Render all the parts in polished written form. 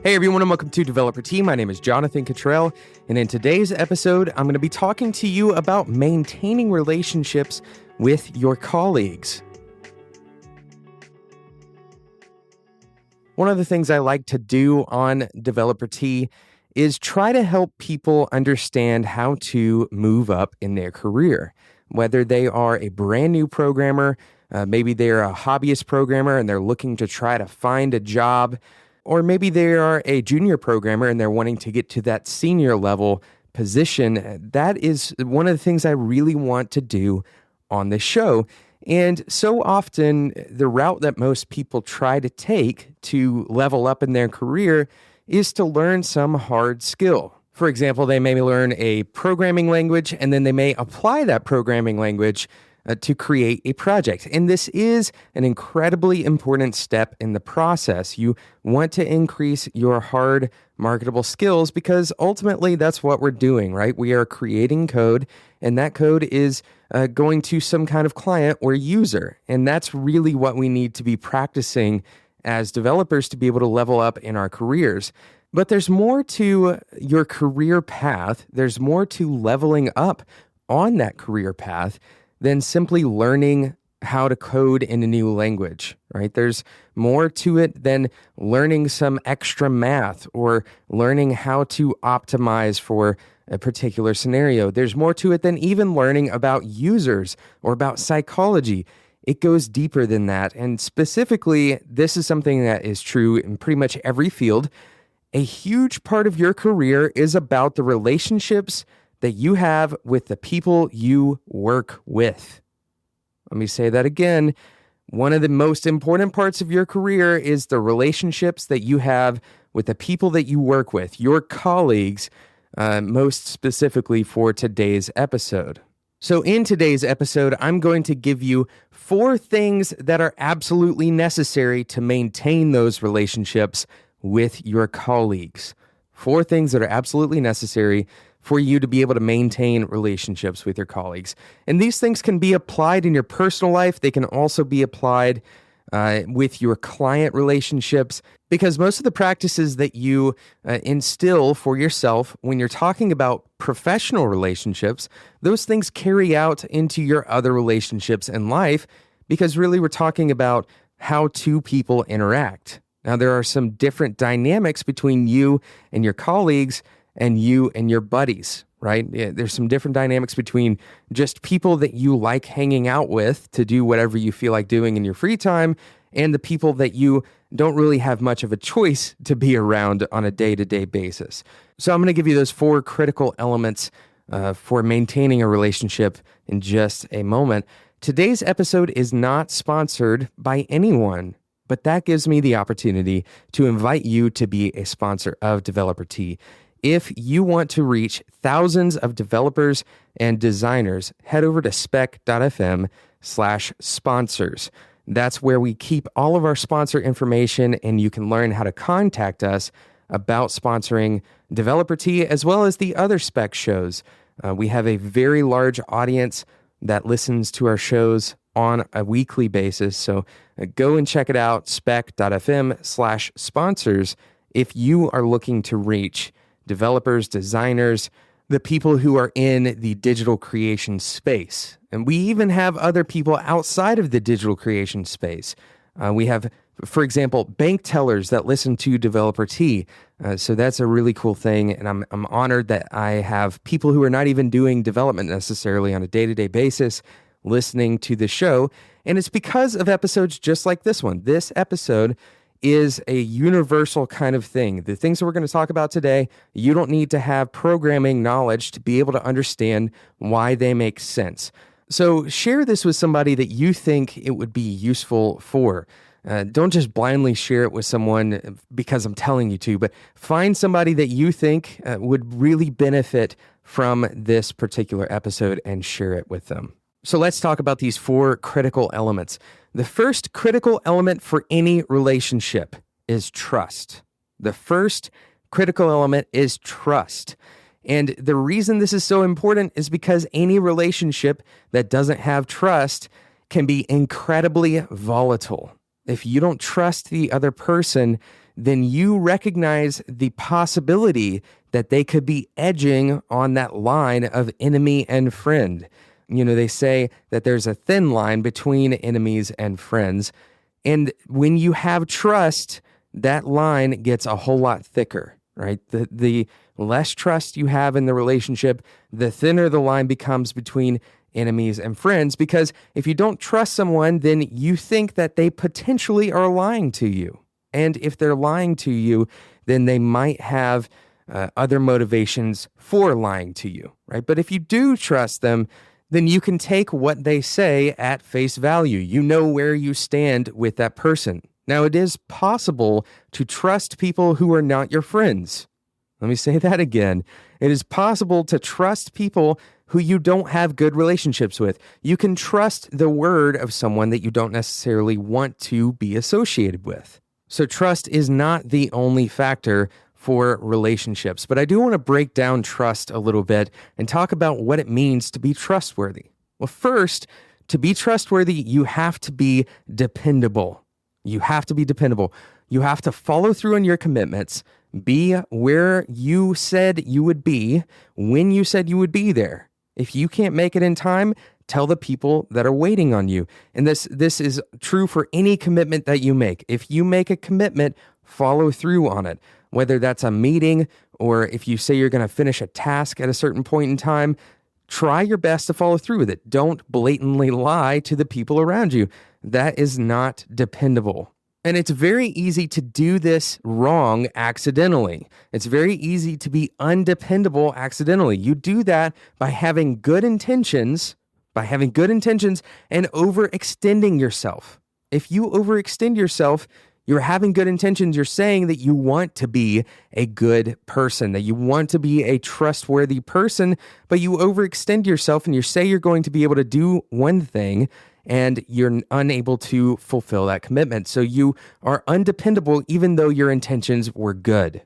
Hey everyone, and welcome to Developer T. My name is Jonathan Cottrell, and in today's episode, I'm going to be talking to you about maintaining relationships with your colleagues. One of the things I like to do on Developer T is try to help people understand how to move up in their career. Whether they are a brand new programmer, maybe they're a hobbyist programmer and they're looking to try to find a job, or maybe they are a junior programmer and they're wanting to get to that senior level position. That is one of the things I really want to do on this show. And so often, the route that most people try to take to level up in their career is to learn some hard skill. For example, they may learn a programming language and then they may apply that programming language to create a project. And this is an incredibly important step in the process. You want to increase your hard marketable skills because ultimately that's what we're doing, right? We are creating code, and that code is going to some kind of client or user. And that's really what we need to be practicing as developers to be able to level up in our careers. But there's more to your career path. There's more to leveling up on that career path than simply learning how to code in a new language, right? There's more to it than learning some extra math or learning how to optimize for a particular scenario. There's more to it than even learning about users or about psychology. It goes deeper than that. And specifically, this is something that is true in pretty much every field. A huge part of your career is about the relationships that you have with the people you work with. Let me say that again. One of the most important parts of your career is the relationships that you have with the people that you work with, your colleagues, most specifically for today's episode. So in today's episode, I'm going to give you 4 things that are absolutely necessary to maintain those relationships with your colleagues. 4 things that are absolutely necessary for you to be able to maintain relationships with your colleagues. And these things can be applied in your personal life. They can also be applied with your client relationships, because most of the practices that you instill for yourself when you're talking about professional relationships, those things carry out into your other relationships in life, because really we're talking about how two people interact. Now, there are some different dynamics between you and your colleagues and you and your buddies, right? There's some different dynamics between just people that you like hanging out with to do whatever you feel like doing in your free time, and the people that you don't really have much of a choice to be around on a day-to-day basis. So I'm going to give you those 4 critical elements for maintaining a relationship in just a moment. Today's episode is not sponsored by anyone, but that gives me the opportunity to invite you to be a sponsor of Developer T. If you want to reach thousands of developers and designers, head over to spec.fm/sponsors. That's where we keep all of our sponsor information, and you can learn how to contact us about sponsoring Developer T as well as the other Spec shows. We have a very large audience that listens to our shows on a weekly basis. So go and check it out, spec.fm/sponsors, if you are looking to reach developers, designers, the people who are in the digital creation space. And we even have other people outside of the digital creation space. We have, for example, bank tellers that listen to Developer T. So that's a really cool thing. And I'm honored that I have people who are not even doing development necessarily on a day-to-day basis listening to the show. And it's because of episodes just like this one. This episode is a universal kind of thing. The things that we're going to talk about today, you don't need to have programming knowledge to be able to understand why they make sense. So share this with somebody that you think it would be useful for. Don't just blindly share it with someone because I'm telling you to, but find somebody that you think would really benefit from this particular episode and share it with them. So let's talk about these 4 critical elements. The first critical element for any relationship is trust. The first critical element is trust. And the reason this is so important is because any relationship that doesn't have trust can be incredibly volatile. If you don't trust the other person, then you recognize the possibility that they could be edging on that line of enemy and friend. They say that there's a thin line between enemies and friends. And when you have trust, that line gets a whole lot thicker, right? The less trust you have in the relationship, the thinner the line becomes between enemies and friends. Because if you don't trust someone, then you think that they potentially are lying to you. And if they're lying to you, then they might have other motivations for lying to you, right? But if you do trust them, then you can take what they say at face value. You know where you stand with that person. Now, it is possible to trust people who are not your friends. Let me say that again. It is possible to trust people who you don't have good relationships with. You can trust the word of someone that you don't necessarily want to be associated with. So trust is not the only factor for relationships, but I do want to break down trust a little bit and talk about what it means to be trustworthy. Well, first, to be trustworthy, you have to be dependable. You have to be dependable. You have to follow through on your commitments, be where you said you would be, when you said you would be there. If you can't make it in time, tell the people that are waiting on you. And this is true for any commitment that you make. If you make a commitment, follow through on it. Whether that's a meeting or if you say you're going to finish a task at a certain point in time, try your best to follow through with it. Don't blatantly lie to the people around you. That is not dependable. And it's very easy to do this wrong accidentally. It's very easy to be undependable accidentally. You do that by having good intentions, and overextending yourself. If you overextend yourself, you're having good intentions. You're saying that you want to be a good person, that you want to be a trustworthy person, but you overextend yourself and you say you're going to be able to do one thing and you're unable to fulfill that commitment. So you are undependable even though your intentions were good,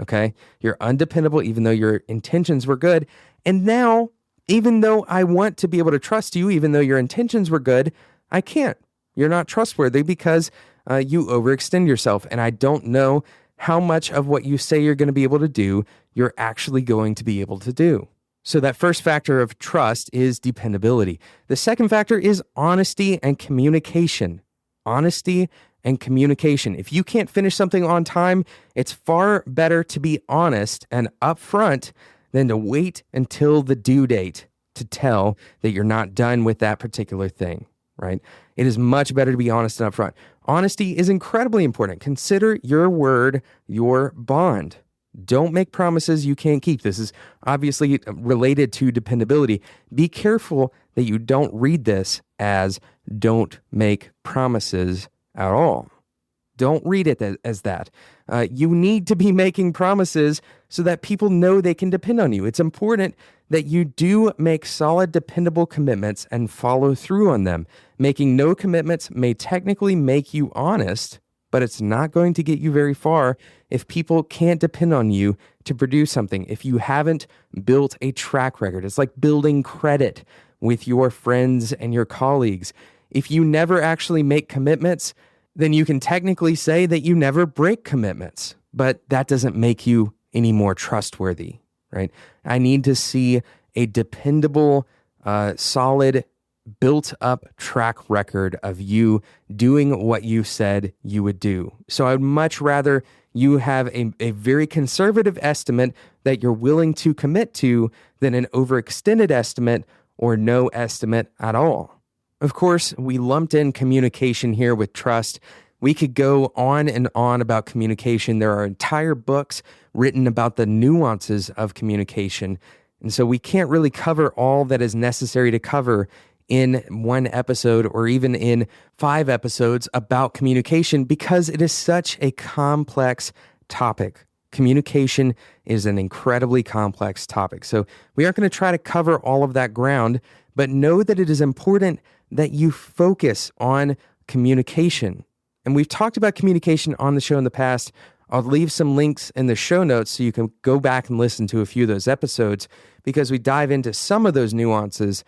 okay? You're undependable even though your intentions were good. And now, even though I want to be able to trust you, even though your intentions were good, I can't. You're not trustworthy because you overextend yourself. And I don't know how much of what you say you're going to be able to do, you're actually going to be able to do. So that first factor of trust is dependability. The second factor is honesty and communication. Honesty and communication. If you can't finish something on time, it's far better to be honest and upfront than to wait until the due date to tell that you're not done with that particular thing, right? It is much better to be honest and upfront. Honesty is incredibly important. Consider your word your bond. Don't make promises you can't keep. This is obviously related to dependability. Be careful that you don't read this as don't make promises at all. Don't read it as that. You need to be making promises so that people know they can depend on you. It's important that you do make solid, dependable commitments and follow through on them. Making no commitments may technically make you honest, but it's not going to get you very far if people can't depend on you to produce something. If you haven't built a track record, it's like building credit with your friends and your colleagues. If you never actually make commitments, then you can technically say that you never break commitments, but that doesn't make you any more trustworthy, right? I need to see a dependable, solid, built-up track record of you doing what you said you would do. So I'd much rather you have a very conservative estimate that you're willing to commit to than an overextended estimate or no estimate at all. Of course, we lumped in communication here with trust. We could go on and on about communication. There are entire books written about the nuances of communication. And so we can't really cover all that is necessary to cover in one episode or even in 5 episodes about communication because it is such a complex topic. Communication is an incredibly complex topic. So we aren't going to try to cover all of that ground, but know that it is important that you focus on communication. And we've talked about communication on the show in the past. I'll leave some links in the show notes so you can go back and listen to a few of those episodes because we dive into some of those nuances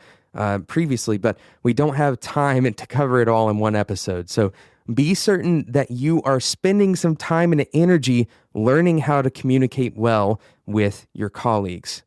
previously, but we don't have time to cover it all in one episode. So Be certain that you are spending some time and energy learning how to communicate well with your colleagues.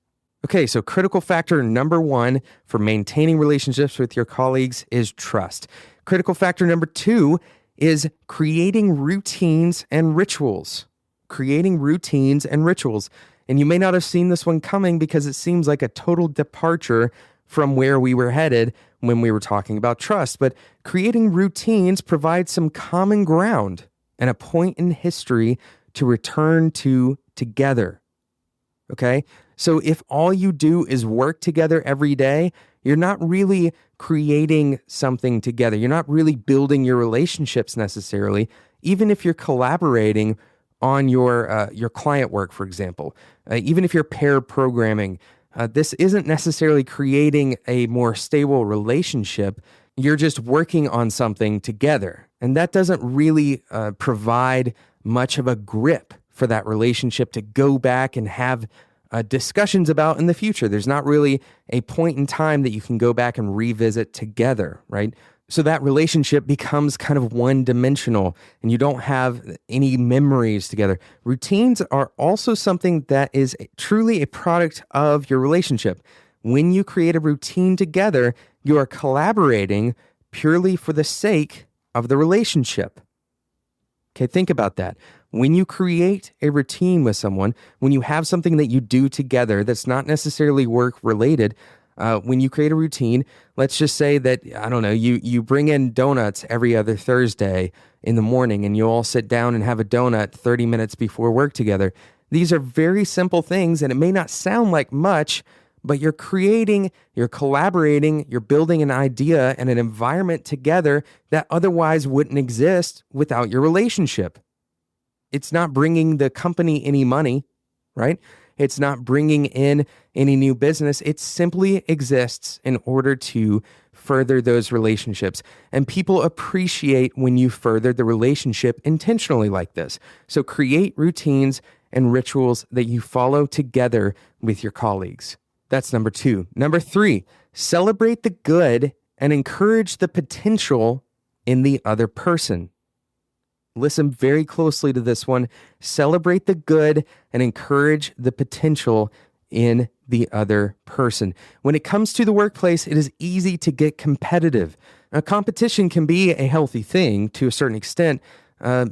Okay, so critical factor number 1 for maintaining relationships with your colleagues is trust. Critical factor number 2 is creating routines and rituals. Creating routines and rituals. And you may not have seen this one coming because it seems like a total departure from where we were headed when we were talking about trust. But creating routines provides some common ground and a point in history to return to together. Okay? So if all you do is work together every day, you're not really creating something together. You're not really building your relationships necessarily, even if you're collaborating on your client work, for example. Even if you're pair programming, this isn't necessarily creating a more stable relationship. You're just working on something together. And that doesn't really provide much of a grip for that relationship to go back and have discussions about in the future. There's not really a point in time that you can go back and revisit together, right? So that relationship becomes kind of one-dimensional and you don't have any memories together. Routines are also something that is truly a product of your relationship. When you create a routine together, you are collaborating purely for the sake of the relationship. Okay, think about that. When you create a routine with someone, when you have something that you do together that's not necessarily work-related, when you create a routine, let's just say that, I don't know, you bring in donuts every other Thursday in the morning and you all sit down and have a donut 30 minutes before work together. These are very simple things and it may not sound like much, but you're creating, you're collaborating, you're building an idea and an environment together that otherwise wouldn't exist without your relationship. It's not bringing the company any money, right? It's not bringing in any new business. It simply exists in order to further those relationships. And people appreciate when you further the relationship intentionally like this. So create routines and rituals that you follow together with your colleagues. That's number 2. Number 3, celebrate the good and encourage the potential in the other person. Listen very closely to this one. Celebrate the good and encourage the potential in the other person. When it comes to the workplace, it is easy to get competitive. Now, competition can be a healthy thing to a certain extent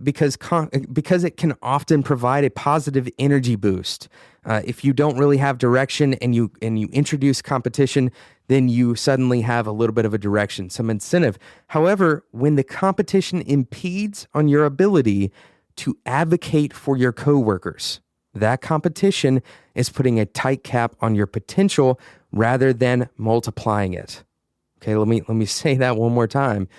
because it can often provide a positive energy boost. If you don't really have direction and you introduce competition, then you suddenly have a little bit of a direction, some incentive. However, when the competition impedes on your ability to advocate for your coworkers, that competition is putting a tight cap on your potential rather than multiplying it. Okay, let me say that one more time.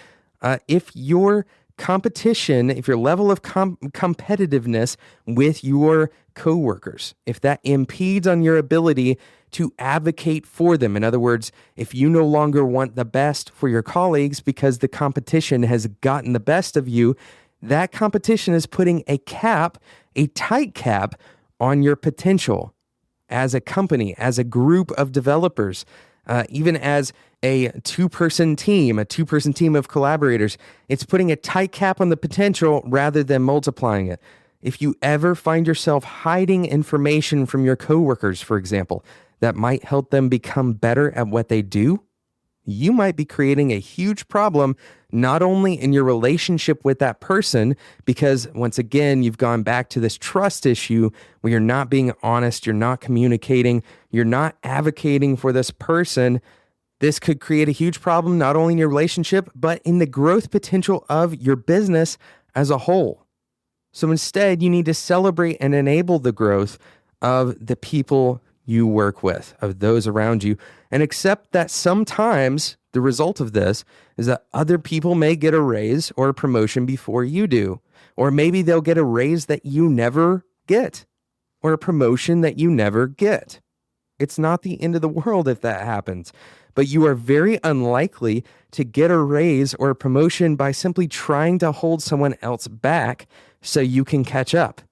If your competition, if your level of competitiveness with your coworkers, if that impedes on your ability to advocate for them, in other words, if you no longer want the best for your colleagues because the competition has gotten the best of you, that competition is putting a cap, a tight cap on your potential as a company, as a group of developers, even as a two-person team of collaborators. It's putting a tight cap on the potential rather than multiplying it. If you ever find yourself hiding information from your coworkers, for example, that might help them become better at what they do, you might be creating a huge problem, not only in your relationship with that person, because once again, you've gone back to this trust issue where you're not being honest, you're not communicating, you're not advocating for this person. This could create a huge problem, not only in your relationship, but in the growth potential of your business as a whole. So instead, you need to celebrate and enable the growth of the people you work with, of those around you, and accept that sometimes the result of this is that other people may get a raise or a promotion before you do, or maybe they'll get a raise that you never get, or a promotion that you never get. It's not the end of the world if that happens, but you are very unlikely to get a raise or a promotion by simply trying to hold someone else back so you can catch up.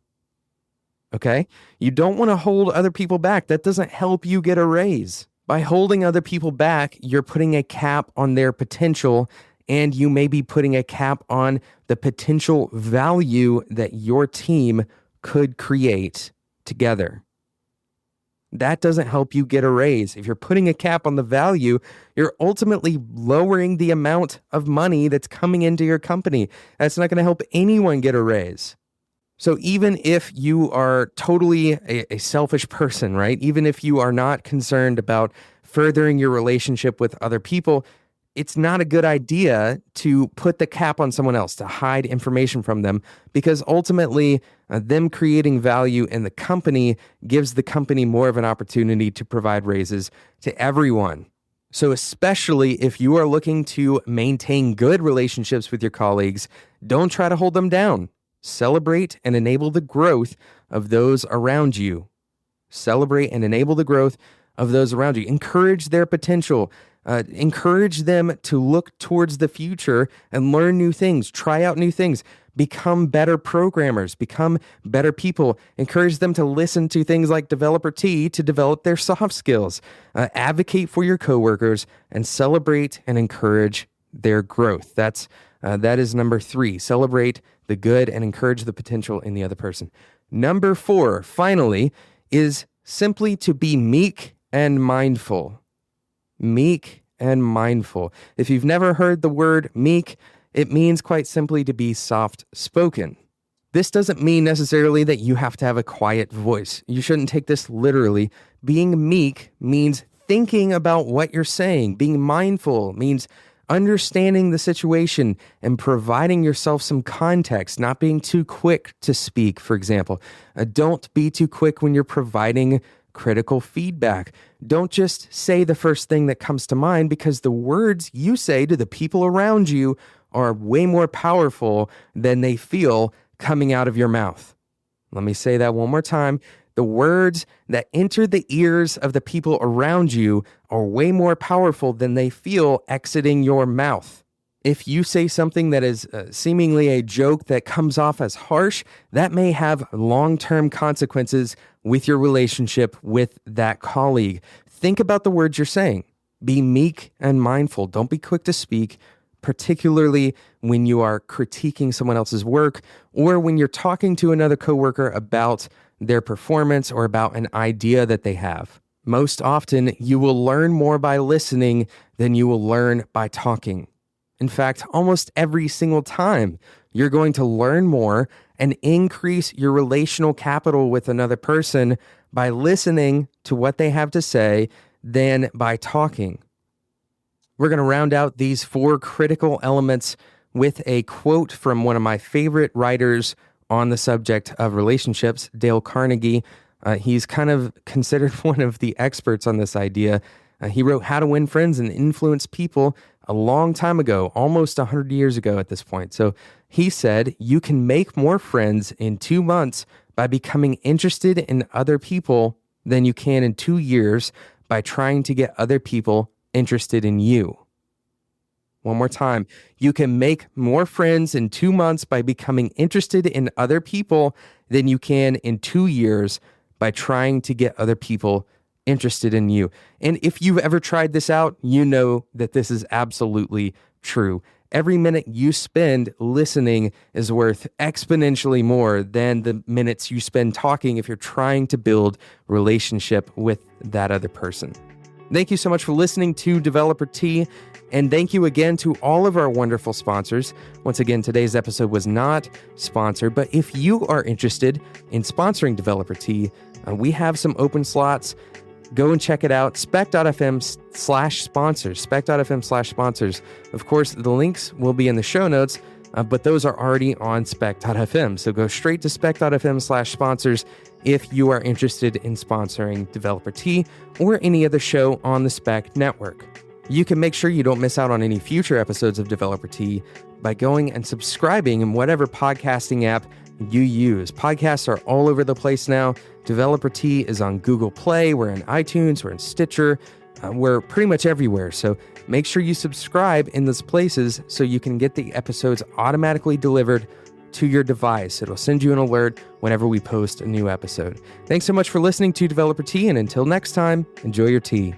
Okay? You don't want to hold other people back. That doesn't help you get a raise. By holding other people back, you're putting a cap on their potential and you may be putting a cap on the potential value that your team could create together. That doesn't help you get a raise. If you're putting a cap on the value, you're ultimately lowering the amount of money that's coming into your company. That's not going to help anyone get a raise. So even if you are totally a selfish person, right? Even if you are not concerned about furthering your relationship with other people, it's not a good idea to put the cap on someone else, to hide information from them, because ultimately them creating value in the company gives the company more of an opportunity to provide raises to everyone. So especially if you are looking to maintain good relationships with your colleagues, don't try to hold them down. Celebrate and enable the growth of those around you. Celebrate and enable the growth of those around you. Encourage their potential. Encourage them to look towards the future and learn new things, try out new things, become better programmers, become better people. Encourage them to listen to things like Developer T to develop their soft skills. Advocate for your coworkers and celebrate and encourage their growth. That is number 3. Celebrate the good and encourage the potential in the other person. Number 4, finally, is simply to be meek and mindful. Meek and mindful. If you've never heard the word meek, it means quite simply to be soft-spoken. This doesn't mean necessarily that you have to have a quiet voice. You shouldn't take this literally. Being meek means thinking about what you're saying. Being mindful means understanding the situation and providing yourself some context, not being too quick to speak, for example. Don't be too quick when you're providing critical feedback. Don't just say the first thing that comes to mind, because the words you say to the people around you are way more powerful than they feel coming out of your mouth. Let me say that one more time. The words that enter the ears of the people around you are way more powerful than they feel exiting your mouth. If you say something that is seemingly a joke that comes off as harsh, that may have long-term consequences with your relationship with that colleague. Think about the words you're saying. Be meek and mindful. Don't be quick to speak, particularly when you are critiquing someone else's work or when you're talking to another coworker about their performance or about an idea that they have. Most often, you will learn more by listening than you will learn by talking. In fact, almost every single time, you're going to learn more and increase your relational capital with another person by listening to what they have to say than by talking. We're going to round out these 4 critical elements with a quote from one of my favorite writers on the subject of relationships, Dale Carnegie. He's kind of considered one of the experts on this idea. He wrote How to Win Friends and Influence People a long time ago, almost 100 years ago at this point. So he said, you can make more friends in 2 months by becoming interested in other people than you can in 2 years by trying to get other people interested in you. One more time. You can make more friends in 2 months by becoming interested in other people than you can in 2 years by trying to get other people interested in you. And if you've ever tried this out, you know that this is absolutely true. Every minute you spend listening is worth exponentially more than the minutes you spend talking if you're trying to build relationship with that other person. Thank you so much for listening to Developer T, and thank you again to all of our wonderful sponsors. Once again, today's episode was not sponsored, but if you are interested in sponsoring Developer T, we have some open slots. Go and check it out, spec.fm/sponsors, spec.fm/sponsors. Of course, the links will be in the show notes, but those are already on spec.fm. So go straight to spec.fm/sponsors if you are interested in sponsoring Developer T or any other show on the Spec Network. You can make sure you don't miss out on any future episodes of Developer T by going and subscribing in whatever podcasting app you use. Podcasts are all over the place now. Developer T is on Google Play, we're in iTunes, we're in Stitcher, we're pretty much everywhere. So make sure you subscribe in those places so you can get the episodes automatically delivered to your device. It'll send you an alert whenever we post a new episode. Thanks so much for listening to Developer T, and until next time, enjoy your tea.